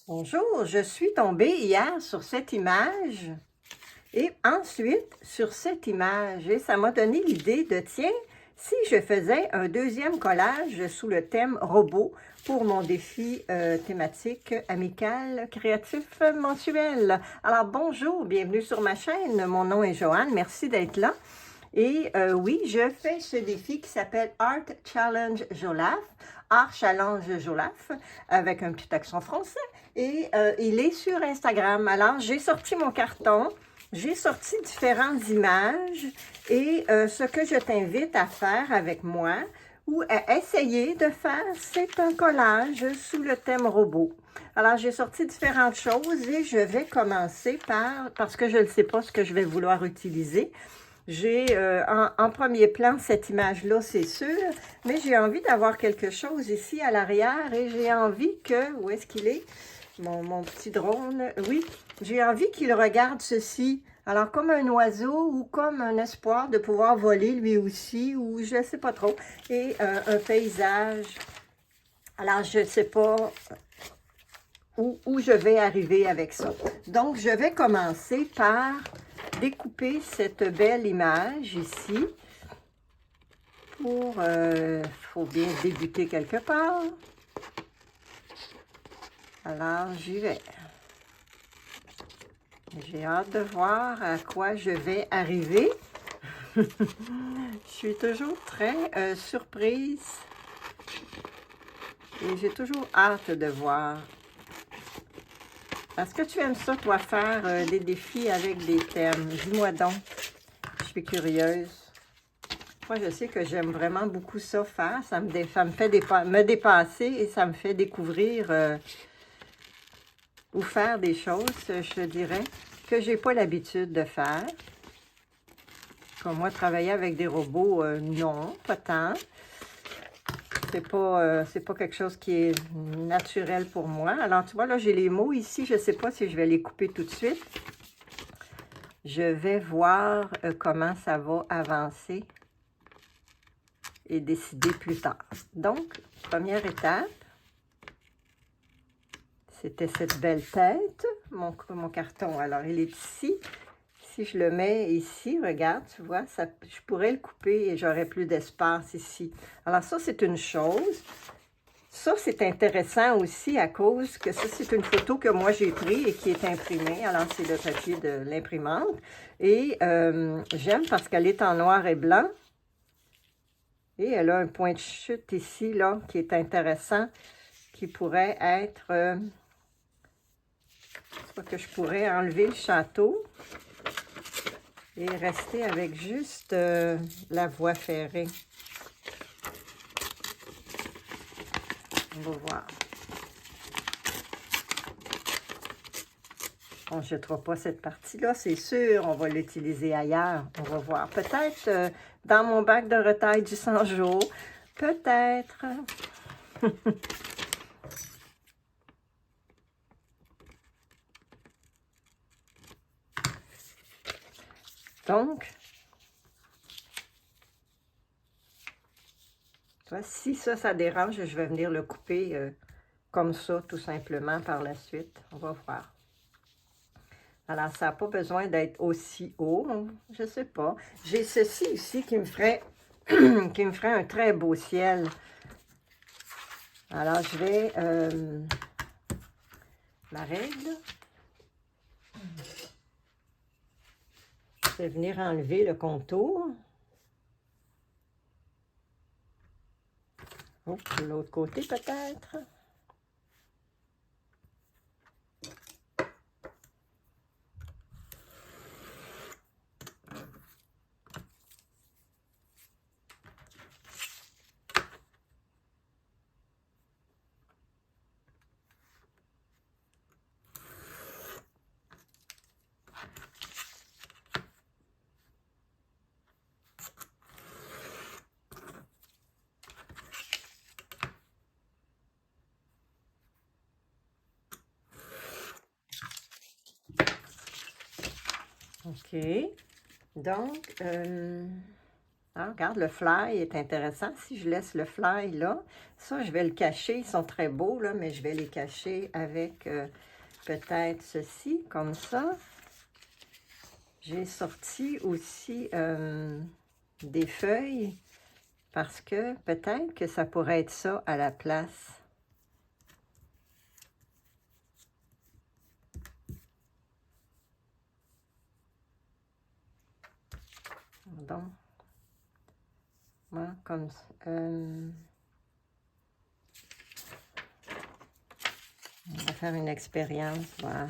Bonjour, je suis tombée hier sur cette image et ensuite sur cette image et ça m'a donné l'idée de tiens, si je faisais un deuxième collage sous le thème robot pour mon défi thématique amical créatif mensuel. Alors bonjour, bienvenue sur ma chaîne, mon nom est Joanne, merci d'être là. Et oui, je fais ce défi qui s'appelle Art Challenge Jolaf, Art Challenge Jolaf, avec un petit accent français. Et il est sur Instagram. Alors, j'ai sorti mon carton, j'ai sorti différentes images. Et ce que je t'invite à faire avec moi, ou à essayer de faire, c'est un collage sous le thème robot. Alors, j'ai sorti différentes choses et je vais commencer par, parce que je ne sais pas ce que je vais vouloir utiliser, j'ai en premier plan cette image-là, c'est sûr, mais j'ai envie d'avoir quelque chose ici à l'arrière et j'ai envie que, où est-ce qu'il est, mon petit drone, oui, j'ai envie qu'il regarde ceci. Alors, comme un oiseau ou comme un espoir de pouvoir voler lui aussi, ou je ne sais pas trop, et un paysage. Alors, je ne sais pas où je vais arriver avec ça. Donc, je vais commencer par découper cette belle image ici pour, faut bien débuter quelque part. Alors, j'y vais. J'ai hâte de voir à quoi je vais arriver. Je suis toujours très surprise et j'ai toujours hâte de voir. Est-ce que tu aimes ça, toi, faire des défis avec des thèmes? Dis-moi donc. Je suis curieuse. Moi, je sais que j'aime vraiment beaucoup ça faire. Ça me fait me dépasser et ça me fait découvrir ou faire des choses, je dirais, que j'ai pas l'habitude de faire. Comme moi, travailler avec des robots, non, pas tant. C'est pas quelque chose qui est naturel pour moi. Alors, tu vois, là, j'ai les mots ici. Je ne sais pas si je vais les couper tout de suite. Je vais voir comment ça va avancer et décider plus tard. Donc, première étape, c'était cette belle tête, mon carton. Alors, il est ici. Si je le mets ici, regarde, tu vois, ça, je pourrais le couper et j'aurais plus d'espace ici. Alors ça, c'est une chose. Ça, c'est intéressant aussi à cause que ça, c'est une photo que moi j'ai prise et qui est imprimée. Alors, c'est le papier de l'imprimante. Et j'aime parce qu'elle est en noir et blanc. Et elle a un point de chute ici, là, qui est intéressant, qui pourrait être... que je pourrais enlever le château et rester avec juste la voie ferrée. On va voir. On ne jettera pas cette partie-là, c'est sûr. On va l'utiliser ailleurs. On va voir. Peut-être dans mon bac de retail du 100 jours. Peut-être. Donc, si ça dérange, je vais venir le couper comme ça, tout simplement, par la suite. On va voir. Alors, ça n'a pas besoin d'être aussi haut, je ne sais pas. J'ai ceci ici qui me ferait, qui me ferait un très beau ciel. Alors, je vais, ma règle, je vais venir enlever le contour. Oh, de l'autre côté peut-être. OK. Donc, Ah, regarde, le fly est intéressant. Si je laisse le fly là, ça, je vais le cacher. Ils sont très beaux, là, mais je vais les cacher avec peut-être ceci, comme ça. J'ai sorti aussi des feuilles parce que peut-être que ça pourrait être ça à la place. Donc, moi, comme ça. On va faire une expérience, voilà.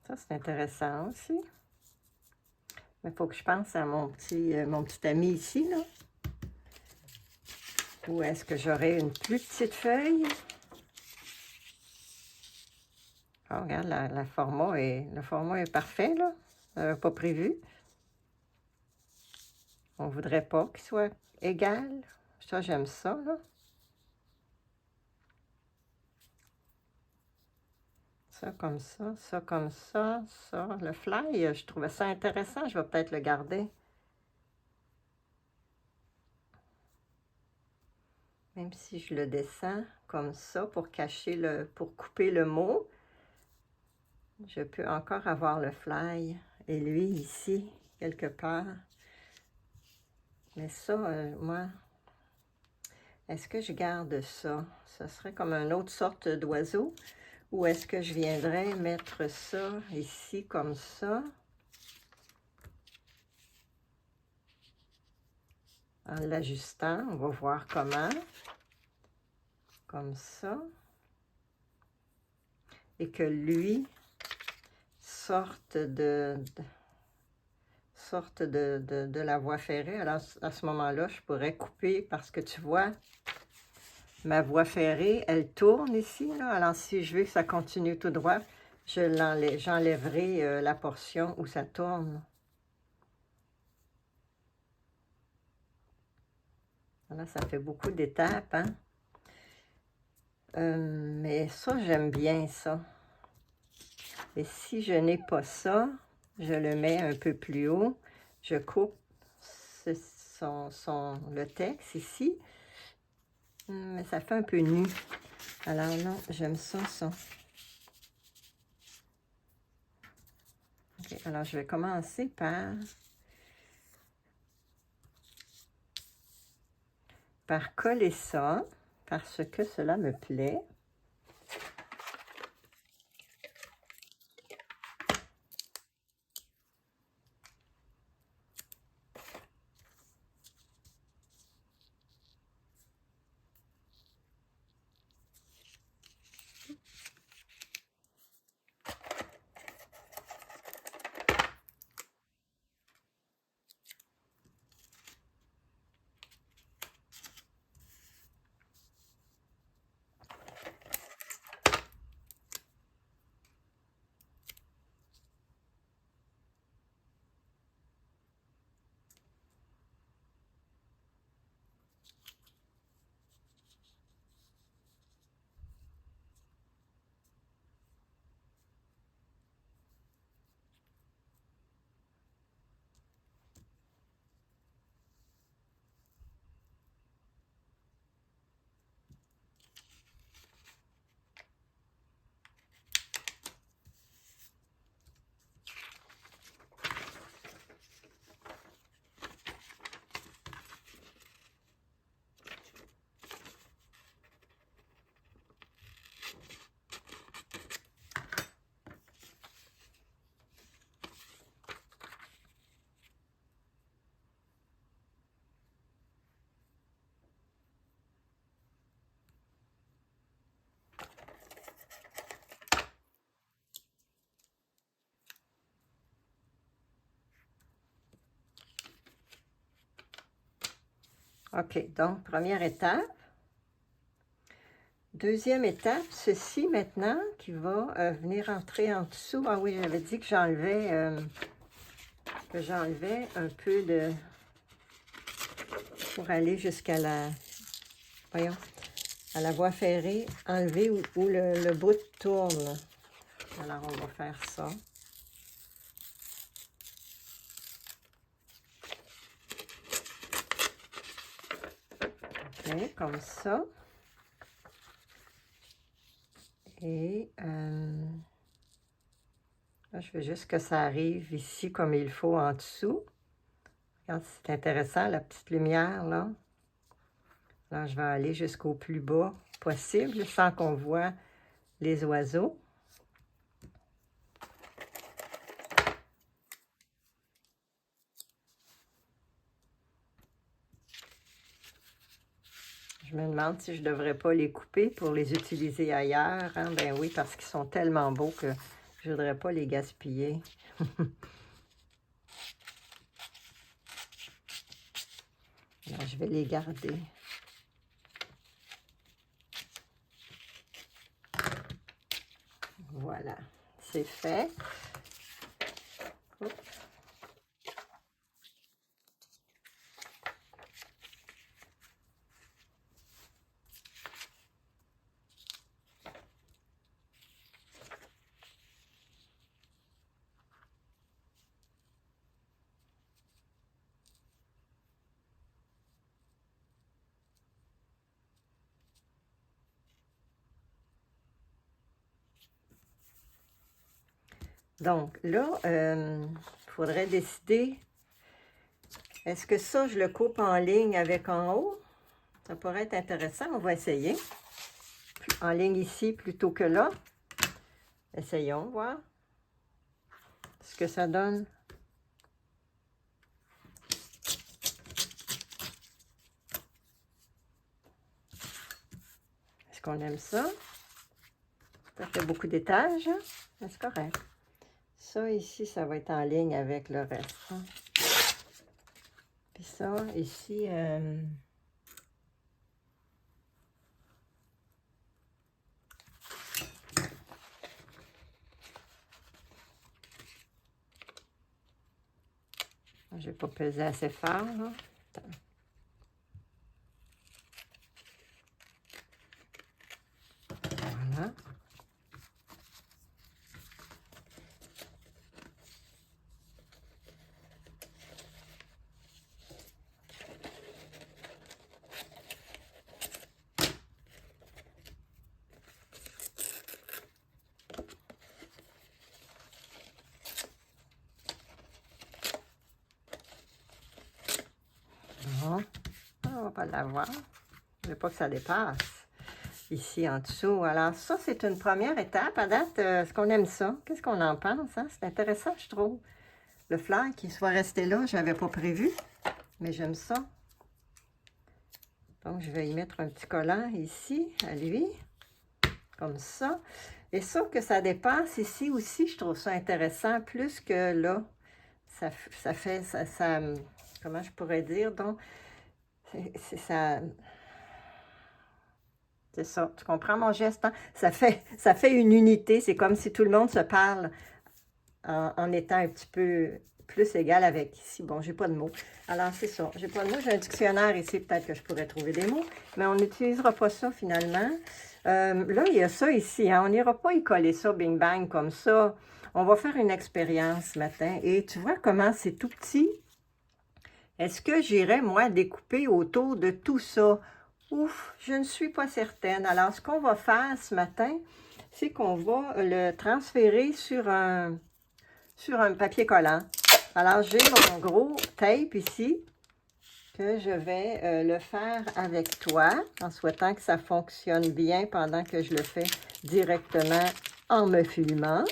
Ça, c'est intéressant aussi. Mais il faut que je pense à mon petit ami ici, là. Où est-ce que j'aurai une plus petite feuille? Oh, regarde, le format est parfait, là. Pas prévu. On voudrait pas qu'il soit égal. Ça, j'aime ça, là. Ça comme ça, ça comme ça, ça. Le fly, je trouvais ça intéressant. Je vais peut-être le garder. Même si je le descends comme ça pour cacher pour couper le mot, je peux encore avoir le fly. Et lui, ici, quelque part. Mais ça, moi, est-ce que je garde ça? Ça serait comme une autre sorte d'oiseau. Ou est-ce que je viendrais mettre ça ici comme ça? En l'ajustant, on va voir comment. Comme ça. Et que lui sorte de la voie ferrée. Alors, à ce moment-là, je pourrais couper parce que tu vois, ma voie ferrée, elle tourne ici, là. Alors, si je veux que ça continue tout droit, j'enlèverai la portion où ça tourne. Voilà, ça fait beaucoup d'étapes, hein? Mais ça, j'aime bien ça. Et si je n'ai pas ça, je le mets un peu plus haut. Je coupe le texte ici. Mais ça fait un peu nu. Alors non, j'aime ça. Ok, alors je vais commencer par coller ça, parce que cela me plaît. OK, donc première étape. Deuxième étape, ceci maintenant qui va venir entrer en dessous. Ah oui, j'avais dit que j'enlevais un peu de... pour aller jusqu'à la... voyons, à la voie ferrée, enlever où le bout tourne. Alors, on va faire ça. OK, comme ça. Et là, je veux juste que ça arrive ici comme il faut en dessous. Regarde, c'est intéressant, la petite lumière, là. Alors, je vais aller jusqu'au plus bas possible sans qu'on voit les oiseaux. Je me demande si je ne devrais pas les couper pour les utiliser ailleurs. Hein? Ben oui, parce qu'ils sont tellement beaux que je ne voudrais pas les gaspiller. Alors, je vais les garder. Voilà, c'est fait. Oups. Donc là, il faudrait décider, est-ce que ça, je le coupe en ligne avec en haut? Ça pourrait être intéressant, on va essayer. En ligne ici plutôt que là. Essayons, voir ce que ça donne. Est-ce qu'on aime ça? Ça fait beaucoup d'étages, hein? C'est correct. Ça, ici, ça va être en ligne avec le reste. Hein? Puis ça, ici... je vais pas peser assez fort, là. Attends. Voilà. Bon. On va pas l'avoir. Je veux pas que ça dépasse. Ici en dessous. Alors ça, c'est une première étape. À date, est-ce qu'on aime ça? Qu'est-ce qu'on en pense? Hein? C'est intéressant, je trouve. Le flair qui soit resté là, je n'avais pas prévu. Mais j'aime ça. Donc, je vais y mettre un petit collant ici, à lui. Comme ça. Et ça, que ça dépasse ici aussi, je trouve ça intéressant. Plus que là, ça fait... Ça, comment je pourrais dire? Donc, c'est ça... C'est ça, tu comprends mon geste? Hein? Ça fait une unité, c'est comme si tout le monde se parle en étant un petit peu plus égal avec ici. Bon, j'ai pas de mots. Alors, c'est ça, j'ai pas de mots. J'ai un dictionnaire ici, peut-être que je pourrais trouver des mots, mais on n'utilisera pas ça finalement. Là, il y a ça ici. Hein? On n'ira pas y coller ça, bing bang, comme ça. On va faire une expérience ce matin. Et tu vois comment c'est tout petit? Est-ce que j'irais, moi, découper autour de tout ça? Ouf, je ne suis pas certaine. Alors, ce qu'on va faire ce matin, c'est qu'on va le transférer sur un papier collant. Alors, j'ai mon gros tape ici que je vais le faire avec toi en souhaitant que ça fonctionne bien pendant que je le fais directement en me filmant.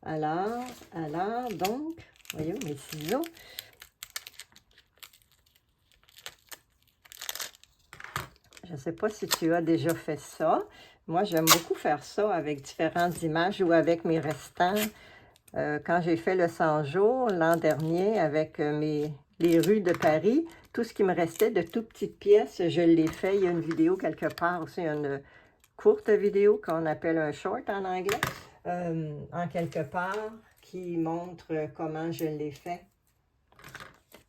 Alors, donc, voyons mes ciseaux. Je ne sais pas si tu as déjà fait ça. Moi, j'aime beaucoup faire ça avec différentes images ou avec mes restants. Quand j'ai fait le 100 jours l'an dernier avec les rues de Paris, tout ce qui me restait de toutes petites pièces, je l'ai fait. Il y a une vidéo quelque part aussi, une courte vidéo qu'on appelle un short en anglais, en quelque part, qui montre comment je l'ai fait.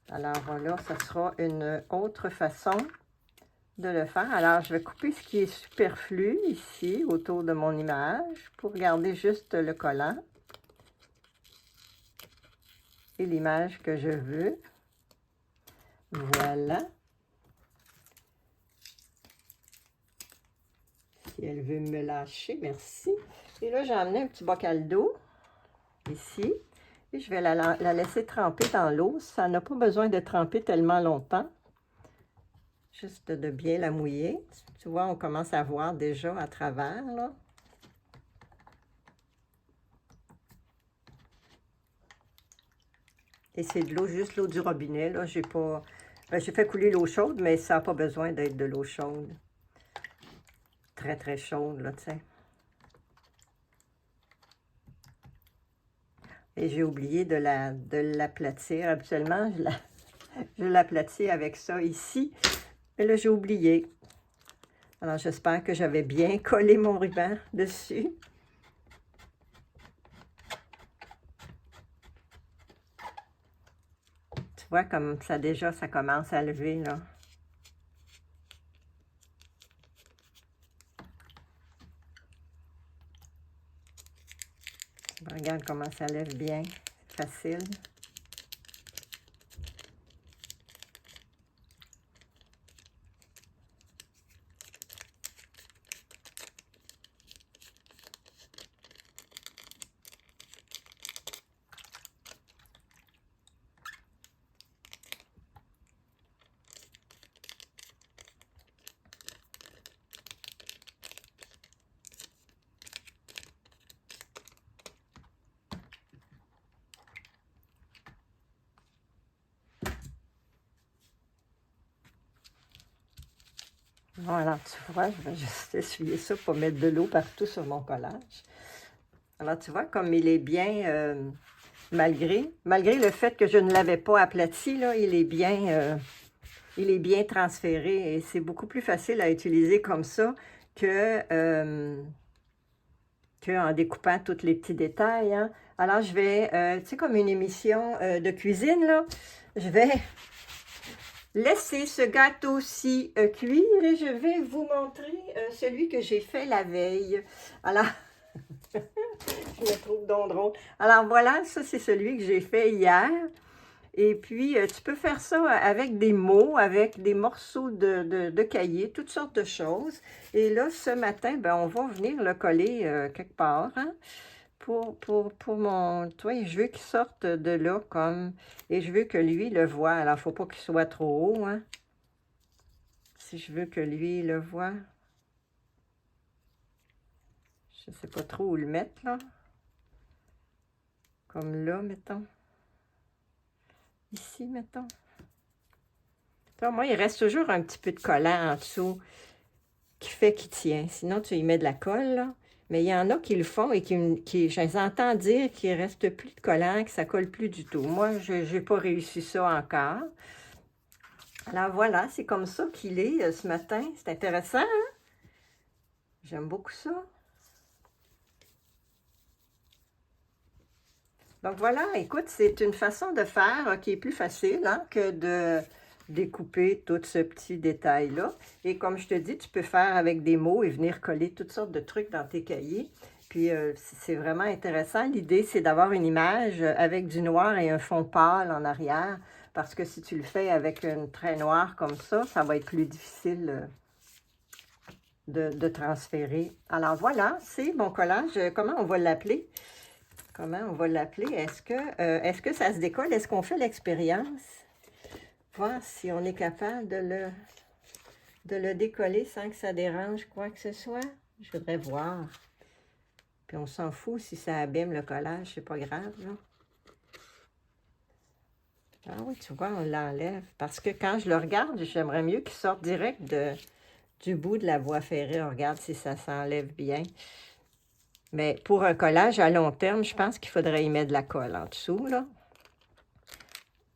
Alors là, ça sera une autre façon de le faire. Alors, je vais couper ce qui est superflu ici, autour de mon image, pour garder juste le collant et l'image que je veux. Voilà. si elle veut me lâcher, merci. Et là, j'ai amené un petit bocal d'eau, ici. Et je vais la laisser tremper dans l'eau. Ça n'a pas besoin de tremper tellement longtemps. Juste de bien la mouiller. Tu vois, on commence à voir déjà à travers, là. Et c'est de l'eau, juste l'eau du robinet, là. J'ai pas... j'ai fait couler l'eau chaude, mais ça n'a pas besoin d'être de l'eau chaude. Très, très chaude, là, tu sais. Et j'ai oublié de l'aplatir. Habituellement, je l'aplatis avec ça ici. Mais là, j'ai oublié. Alors, j'espère que j'avais bien collé mon ruban dessus. Tu vois, comme ça, déjà, ça commence à lever, là. Regarde comment ça lève bien. C'est facile. Voilà, tu vois, je vais juste essuyer ça pour mettre de l'eau partout sur mon collage. Alors, tu vois, comme il est bien, malgré le fait que je ne l'avais pas aplati, là, il est bien transféré et c'est beaucoup plus facile à utiliser comme ça en découpant tous les petits détails, hein. Alors, je vais, tu sais, comme une émission de cuisine, là, je vais laisser ce gâteau-ci cuire et je vais vous montrer celui que j'ai fait la veille. Alors, je me trouve donc drôle. Alors voilà, ça c'est celui que j'ai fait hier. Et puis, tu peux faire ça avec des mots, avec des morceaux de cahier, toutes sortes de choses. Et là, ce matin, ben, on va venir le coller quelque part, hein, pour mon... Tu vois, je veux qu'il sorte de là comme... Et je veux que lui le voie. Alors, il ne faut pas qu'il soit trop haut, hein. Si je veux que lui le voie. Je ne sais pas trop où le mettre, là. Comme là, mettons. Ici, mettons. Alors, moi, il reste toujours un petit peu de collant en dessous qui fait qu'il tient. Sinon, tu y mets de la colle, là. Mais il y en a qui le font et je les entends dire qu'il ne reste plus de collant, que ça ne colle plus du tout. Moi, je n'ai pas réussi ça encore. Alors voilà, c'est comme ça qu'il est ce matin. C'est intéressant, hein? J'aime beaucoup ça. Donc voilà, écoute, c'est une façon de faire qui est plus facile, hein, que de découper tout ce petit détail-là. Et comme je te dis, tu peux faire avec des mots et venir coller toutes sortes de trucs dans tes cahiers. Puis c'est vraiment intéressant. L'idée, c'est d'avoir une image avec du noir et un fond pâle en arrière. Parce que si tu le fais avec une trait noire comme ça va être plus difficile de transférer. Alors voilà, c'est mon collage. Comment on va l'appeler? Comment on va l'appeler? Est-ce que ça se décolle? Est-ce qu'on fait l'expérience? Voir si on est capable de le décoller sans que ça dérange quoi que ce soit. Je voudrais voir. Puis on s'en fout si ça abîme le collage, c'est pas grave, là. Ah oui, tu vois, on l'enlève. Parce que quand je le regarde, j'aimerais mieux qu'il sorte direct du bout de la voie ferrée. On regarde si ça s'enlève bien. Mais pour un collage à long terme, je pense qu'il faudrait y mettre de la colle en dessous, là.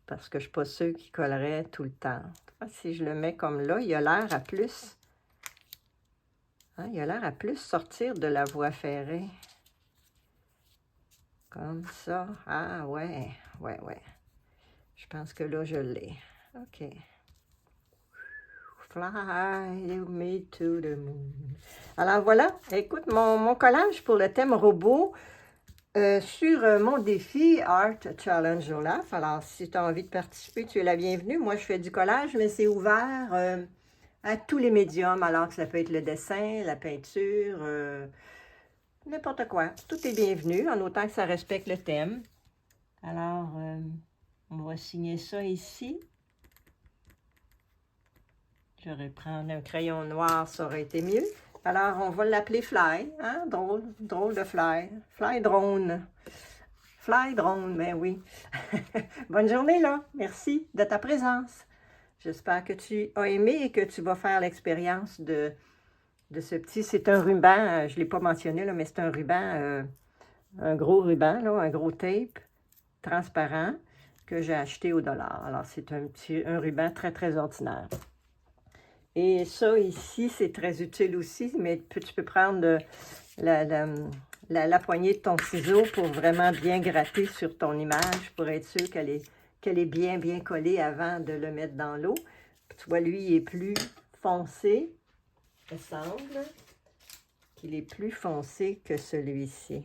Parce que je ne suis pas sûre qu'il collerait tout le temps. Si je le mets comme là, il a l'air à plus... Hein, il a l'air à plus sortir de la voie ferrée. Comme ça. Ah, ouais. Je pense que là, je l'ai. OK. Fly me to the moon. Alors, voilà. Écoute, mon collage pour le thème robot... sur mon défi Art Challenge Olaf. Alors, si tu as envie de participer, tu es la bienvenue. Moi, je fais du collage, mais c'est ouvert à tous les médiums, alors que ça peut être le dessin, la peinture, n'importe quoi. Tout est bienvenu, en autant que ça respecte le thème. Alors, on va signer ça ici. J'aurais pris un crayon noir, ça aurait été mieux. Alors, on va l'appeler Fly, hein? Drôle, drôle de Fly. Fly Drone. Fly Drone, ben oui. Bonne journée, là. Merci de ta présence. J'espère que tu as aimé et que tu vas faire l'expérience de ce petit... C'est un ruban, je ne l'ai pas mentionné, là, mais c'est un ruban, un gros ruban, là, un gros tape transparent que j'ai acheté au dollar. Alors, c'est un ruban très, très ordinaire. Et ça, ici, c'est très utile aussi, mais tu peux prendre la poignée de ton ciseau pour vraiment bien gratter sur ton image, pour être sûr qu'elle est bien, bien collée avant de le mettre dans l'eau. Tu vois, lui, il est plus foncé, il semble qu'il est plus foncé que celui-ci.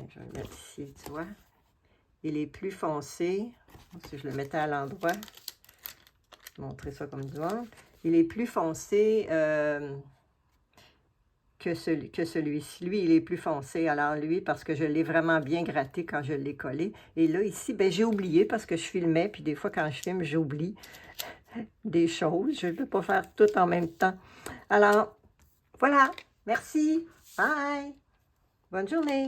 Je vais le mettre ici, tu vois. Il est plus foncé. Si je le mettais à l'endroit, je vais montrer ça comme du monde. Il est plus foncé que celui-ci. Lui, il est plus foncé. Alors, lui, parce que je l'ai vraiment bien gratté quand je l'ai collé. Et là, ici, ben, j'ai oublié parce que je filmais. Puis des fois, quand je filme, j'oublie des choses. Je ne peux pas faire tout en même temps. Alors, voilà. Merci. Bye. Bonne journée.